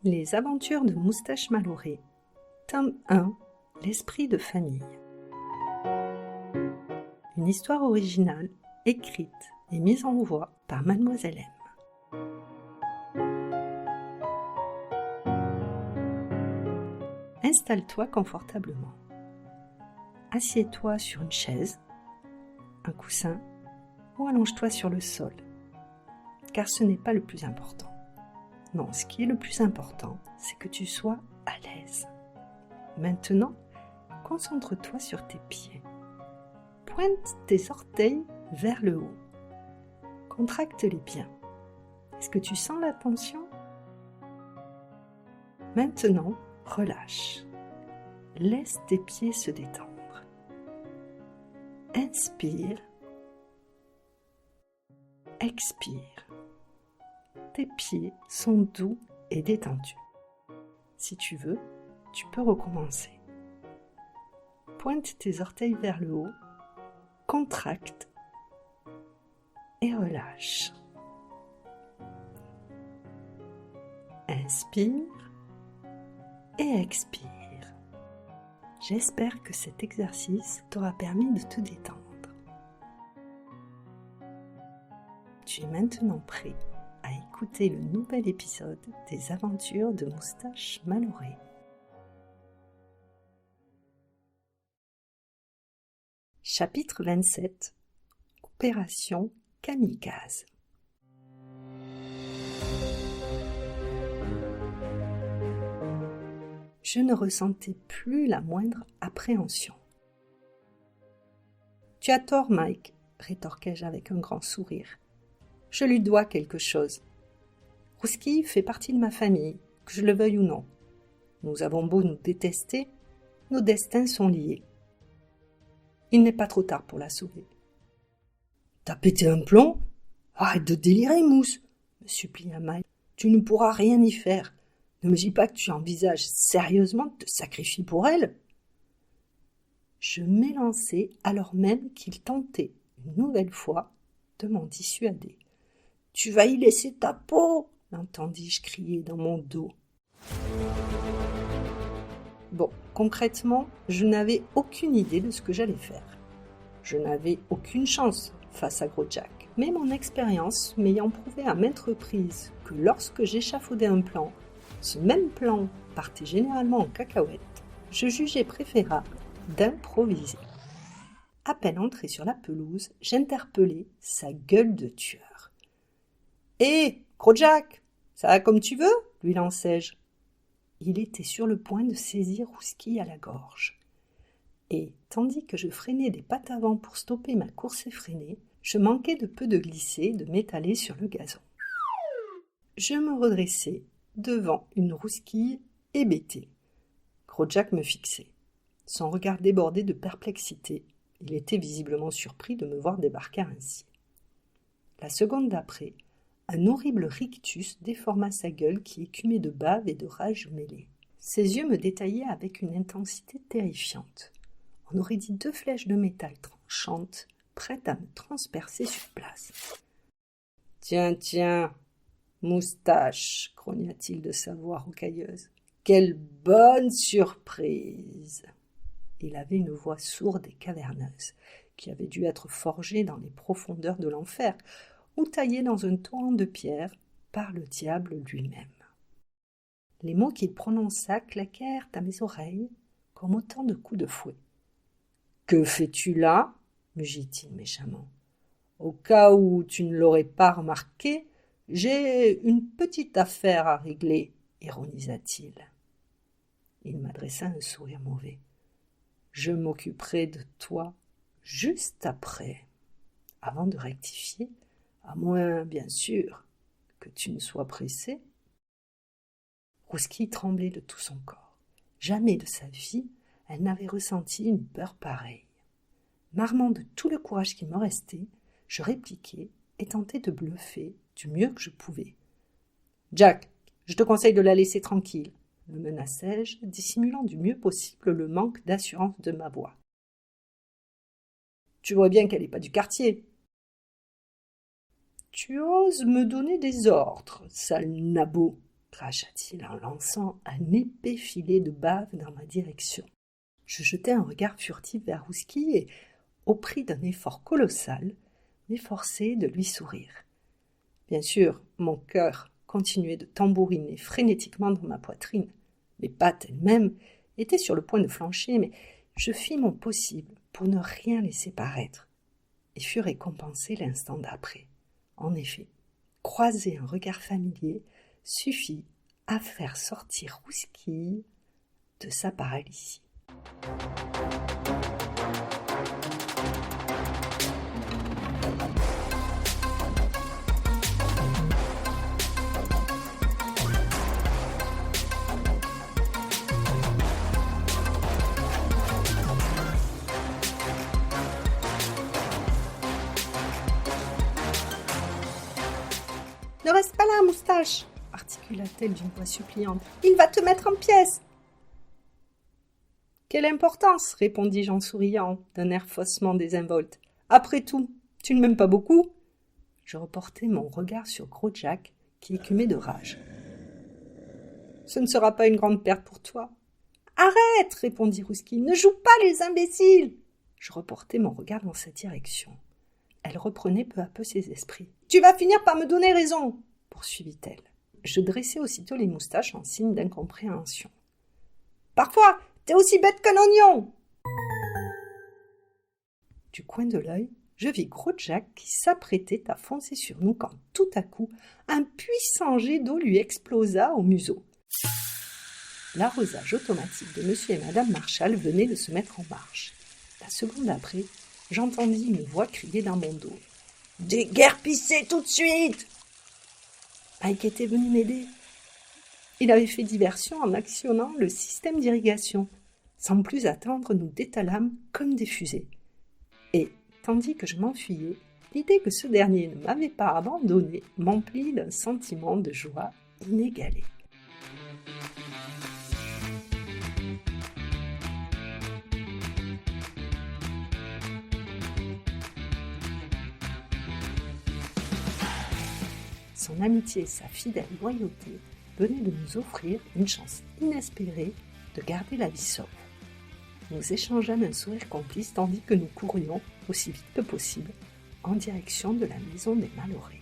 Les aventures de Moustache Maloré, tome 1, l'esprit de famille. Une histoire originale, écrite et mise en voix par Mademoiselle M. Installe-toi confortablement. Assieds-toi sur une chaise, un coussin ou allonge-toi sur le sol, car ce n'est pas le plus important. Non, ce qui est le plus important, c'est que tu sois à l'aise. Maintenant, concentre-toi sur tes pieds. Pointe tes orteils vers le haut. Contracte-les bien. Est-ce que tu sens la tension? Maintenant, relâche. Laisse tes pieds se détendre. Inspire. Expire. Tes pieds sont doux et détendus. Si tu veux, tu peux recommencer. Pointe tes orteils vers le haut, contracte et relâche. Inspire et expire. J'espère que cet exercice t'aura permis de te détendre. Tu es maintenant prêt à écouter le nouvel épisode des aventures de Moustache Maloré. Chapitre 27. Opération Kamikaze. Je ne ressentais plus la moindre appréhension. « Tu as tort, Mike, rétorquai-je avec un grand sourire. Je lui dois quelque chose. Rouski fait partie de ma famille, que je le veuille ou non. Nous avons beau nous détester, nos destins sont liés. Il n'est pas trop tard pour la sauver. »« T'as pété un plomb ? Arrête de délirer, Mousse, me supplia Mike. Tu ne pourras rien y faire. Ne me dis pas que tu envisages sérieusement de te sacrifier pour elle. » Je m'élançai alors même qu'il tentait une nouvelle fois de m'en dissuader. « Tu vas y laisser ta peau !» l'entendis-je crier dans mon dos. Bon, concrètement, je n'avais aucune idée de ce que j'allais faire. Je n'avais aucune chance face à Gros Jack, mais mon expérience m'ayant prouvé à maintes reprises que lorsque j'échafaudais un plan, ce même plan partait généralement en cacahuète, je jugeais préférable d'improviser. À peine entré sur la pelouse, j'interpellai sa gueule de tueur. « Hé, Gros Jack, ça va comme tu veux ?» lui lançai-je. Il était sur le point de saisir Rouski à la gorge. Et, tandis que je freinais des pattes avant pour stopper ma course effrénée, je manquais de peu de glisser et de m'étaler sur le gazon. Je me redressai devant une rousquille hébétée. Gros Jack me fixait. Son regard débordé de perplexité, il était visiblement surpris de me voir débarquer ainsi. La seconde d'après, un horrible rictus déforma sa gueule qui écumait de bave et de rage mêlée. Ses yeux me détaillaient avec une intensité terrifiante. On aurait dit 2 flèches de métal tranchantes, prêtes à me transpercer sur place. « Tiens, Moustache, grogna-t-il de sa voix rocailleuse. Quelle bonne surprise !» Il avait une voix sourde et caverneuse, qui avait dû être forgée dans les profondeurs de l'enfer, ou taillée dans un torrent de pierre par le diable lui-même. Les mots qu'il prononça claquèrent à mes oreilles comme autant de coups de fouet. « Que fais-tu là ?» mugit-il méchamment. « Au cas où tu ne l'aurais pas remarqué, j'ai une petite affaire à régler, » ironisa-t-il. Il m'adressa un sourire mauvais. « Je m'occuperai de toi juste après. » Avant de rectifier, à moins, bien sûr, que tu ne sois pressé. Rouski tremblait de tout son corps. Jamais de sa vie, elle n'avait ressenti une peur pareille. M'armant de tout le courage qui me restait, je répliquai et tentai de bluffer du mieux que je pouvais. « Jack, je te conseille de la laisser tranquille, » me menaçai-je, dissimulant du mieux possible le manque d'assurance de ma voix. « Tu vois bien qu'elle n'est pas du quartier. »« Tu oses me donner des ordres, sale nabot !» cracha-t-il en lançant un épais filet de bave dans ma direction. Je jetai un regard furtif vers Whisky et, au prix d'un effort colossal, m'efforçai de lui sourire. Bien sûr, mon cœur continuait de tambouriner frénétiquement dans ma poitrine. Mes pattes elles-mêmes étaient sur le point de flancher, mais je fis mon possible pour ne rien laisser paraître et fus récompensé l'instant d'après. En effet, croiser un regard familier suffit à faire sortir Whisky de sa paralysie. Ne reste pas là, Moustache, articula-t-elle d'une voix suppliante. Il va te mettre en pièces. Quelle importance, répondis-je en souriant, d'un air faussement désinvolte. Après tout, tu ne m'aimes pas beaucoup. Je reportai mon regard sur Gros Jack, qui écumait de rage. Ce ne sera pas une grande perte pour toi. Arrête, répondit Whisky, ne joue pas les imbéciles. Je reportai mon regard dans sa direction. Elle reprenait peu à peu ses esprits. Tu vas finir par me donner raison, poursuivit-elle. Je dressai aussitôt les moustaches en signe d'incompréhension. Parfois, t'es aussi bête qu'un oignon. Du coin de l'œil, je vis Gros Jack qui s'apprêtait à foncer sur nous quand tout à coup, un puissant jet d'eau lui explosa au museau. L'arrosage automatique de monsieur et madame Marshall venait de se mettre en marche. La seconde après, j'entendis une voix crier dans mon dos. « Déguerpissez tout de suite !» Mike était venu m'aider. Il avait fait diversion en actionnant le système d'irrigation. Sans plus attendre, nous détalâmes comme des fusées. Et, tandis que je m'enfuyais, l'idée que ce dernier ne m'avait pas abandonné m'emplit d'un sentiment de joie inégalé. Son amitié et sa fidèle loyauté venaient de nous offrir une chance inespérée de garder la vie sauve. Nous échangeâmes un sourire complice tandis que nous courions, aussi vite que possible, en direction de la maison des Mallory.